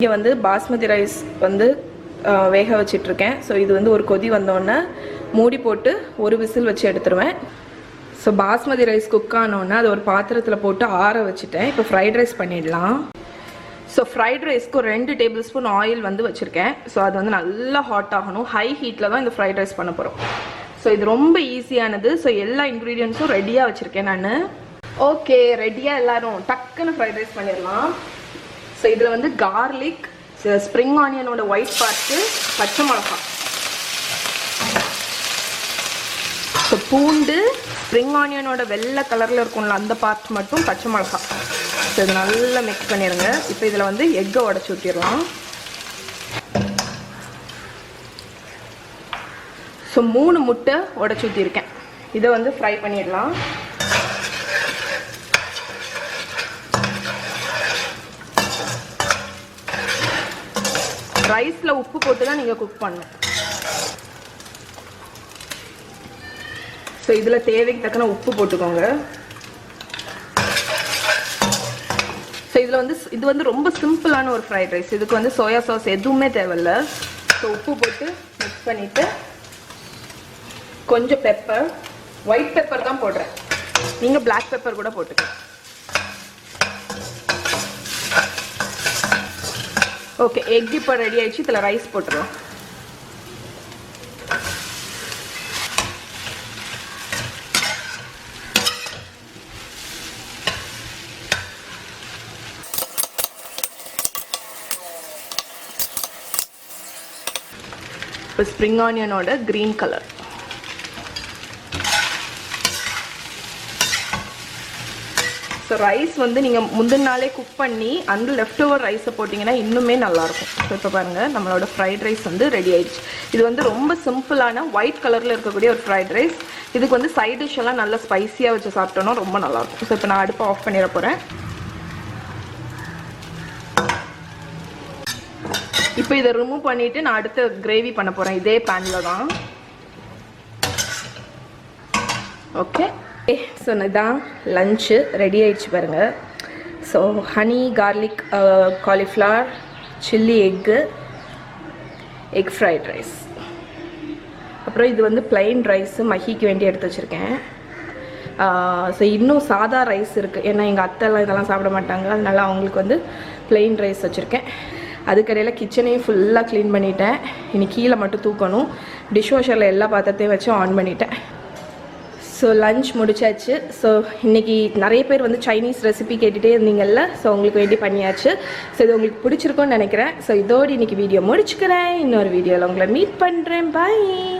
இங்கே வந்து பாஸ்மதி ரைஸ் வந்து வேக வச்சிட்ருக்கேன். ஸோ இது வந்து ஒரு கொதி வந்தோடனே மூடி போட்டு ஒரு விசில் வச்சு எடுத்துருவேன். ஸோ பாஸ்மதி ரைஸ் குக் ஆனோடனே அது ஒரு பாத்திரத்தில் போட்டு ஆற வச்சுட்டேன். இப்போ ஃப்ரைட் ரைஸ் பண்ணிடலாம். ஸோ ஃப்ரைட் ரைஸ்க்கு ஒரு 2 டேபிள் ஸ்பூன் ஆயில் வந்து வச்சுருக்கேன். ஸோ அது வந்து நல்லா ஹாட் ஆகணும். ஹை ஹீட்டில் தான் இந்த ஃப்ரைட் ரைஸ் பண்ண போகிறோம். ஸோ இது ரொம்ப ஈஸியானது. ஸோ எல்லா இன்க்ரீடியன்ஸும் ரெடியாக வச்சுருக்கேன் நான். ஓகே, ரெடியாக எல்லோரும் டக்குன்னு ஃப்ரைட் ரைஸ் பண்ணிடலாம். ஸோ இதில் வந்து கார்லிக், ஸ்ப்ரிங் ஆனியனோட ஒயிட் பார்ட்டு, பச்சை மிளகாய், ஸோ பூண்டு, ஸ்ப்ரிங் ஆனியனோட வெள்ளை கலரில் இருக்கும்ல அந்த பார்ட் மட்டும், பச்சை மிளகாய். ஸோ இது நல்லா மிக்ஸ் பண்ணிடுங்க. இப்போ இதில் வந்து எக்கை உடச்சி ஊற்றிடலாம். ஸோ 3 முட்டை உடச்சி ஊற்றிருக்கேன். இதை வந்து ஃப்ரை பண்ணிடலாம். ரைஸில் உப்பு போட்டு தான் நீங்கள் குக் பண்ணணும். ஸோ இதில் தேவைக்கு தக்கன உப்பு போட்டுக்கோங்க. ஸோ இதில் வந்து இது வந்து ரொம்ப சிம்பிளான ஒரு ஃப்ரைட் ரைஸ். இதுக்கு வந்து சோயா சாஸ் எதுவுமே தேவையில்லை. ஸோ உப்பு போட்டு மிக்ஸ் பண்ணிவிட்டு கொஞ்சம் பெப்பர், ஒயிட் பெப்பர் தான் போடுறேன், நீங்கள் பிளாக் பெப்பர் கூட போட்டுக்கலாம். ஓகே, எக் இப்போ ரெடி ஆயிடுச்சு. இதில் ரைஸ் போட்டுருவோம். இப்போ ஸ்ப்ரிங் ஆனியனோட கிரீன் கலர். ஸோ ரைஸ் வந்து நீங்கள் முந்தின நாளே குக் பண்ணி அந்த லெஃப்ட் ஓவர் ரைஸை போட்டிங்கன்னா இன்னுமே நல்லாயிருக்கும். ஸோ இப்போ பாருங்கள், நம்மளோட ஃப்ரைட் ரைஸ் வந்து ரெடி ஆயிடுச்சு. இது வந்து ரொம்ப சிம்பிளான ஒயிட் கலரில் இருக்கக்கூடிய ஒரு ஃப்ரைட் ரைஸ். இதுக்கு வந்து சைட் டிஷ் எல்லாம் நல்லா ஸ்பைஸியாக வச்சு சாப்பிட்டோன்னா ரொம்ப நல்லாயிருக்கும். ஸோ இப்போ நான் அடுப்பை ஆஃப் பண்ணிட போகிறேன். இப்போ இதை ரிமூவ் பண்ணிவிட்டு நான் அடுத்த கிரேவி பண்ண போகிறேன். இதே பேனில் தான். ஓகே, ஸோ இதான் லஞ்சு ரெடி ஆயிடுச்சு பாருங்கள். So honey garlic cauliflower chilli egg fried rice. அப்புறம் இது வந்து பிளைன் ரைஸு மஹிக்கு வேண்டி எடுத்து வச்சுருக்கேன். ஸோ இன்னும் சாதா ரைஸ் இருக்குது. ஏன்னா எங்கள் அத்தைலாம் இதெல்லாம் சாப்பிட மாட்டாங்க. அதனால அவங்களுக்கு வந்து பிளைன் ரைஸ் வச்சுருக்கேன். அதுக்கடையில் கிச்சனையும் ஃபுல்லாக க்ளீன் பண்ணிட்டேன். இனி கீழே மட்டும் தூக்கணும். டிஷ் வாஷரில் எல்லா பாத்திரத்தையும் வச்சு ஆன் பண்ணிட்டேன். ஸோ லஞ்ச் முடிச்சாச்சு. ஸோ இன்றைக்கி நிறைய பேர் வந்து சைனீஸ் ரெசிபி கேட்டுகிட்டே இருந்தீங்கல்ல. ஸோ உங்களுக்கு வேண்டி பண்ணியாச்சு. ஸோ இது உங்களுக்கு பிடிச்சிருக்கும்னு நினைக்கிறேன். ஸோ இதோடு இன்றைக்கி வீடியோ முடிச்சுக்கிறேன். இன்னொரு வீடியோவில் உங்களை மீட் பண்ணுறேன். பாய்.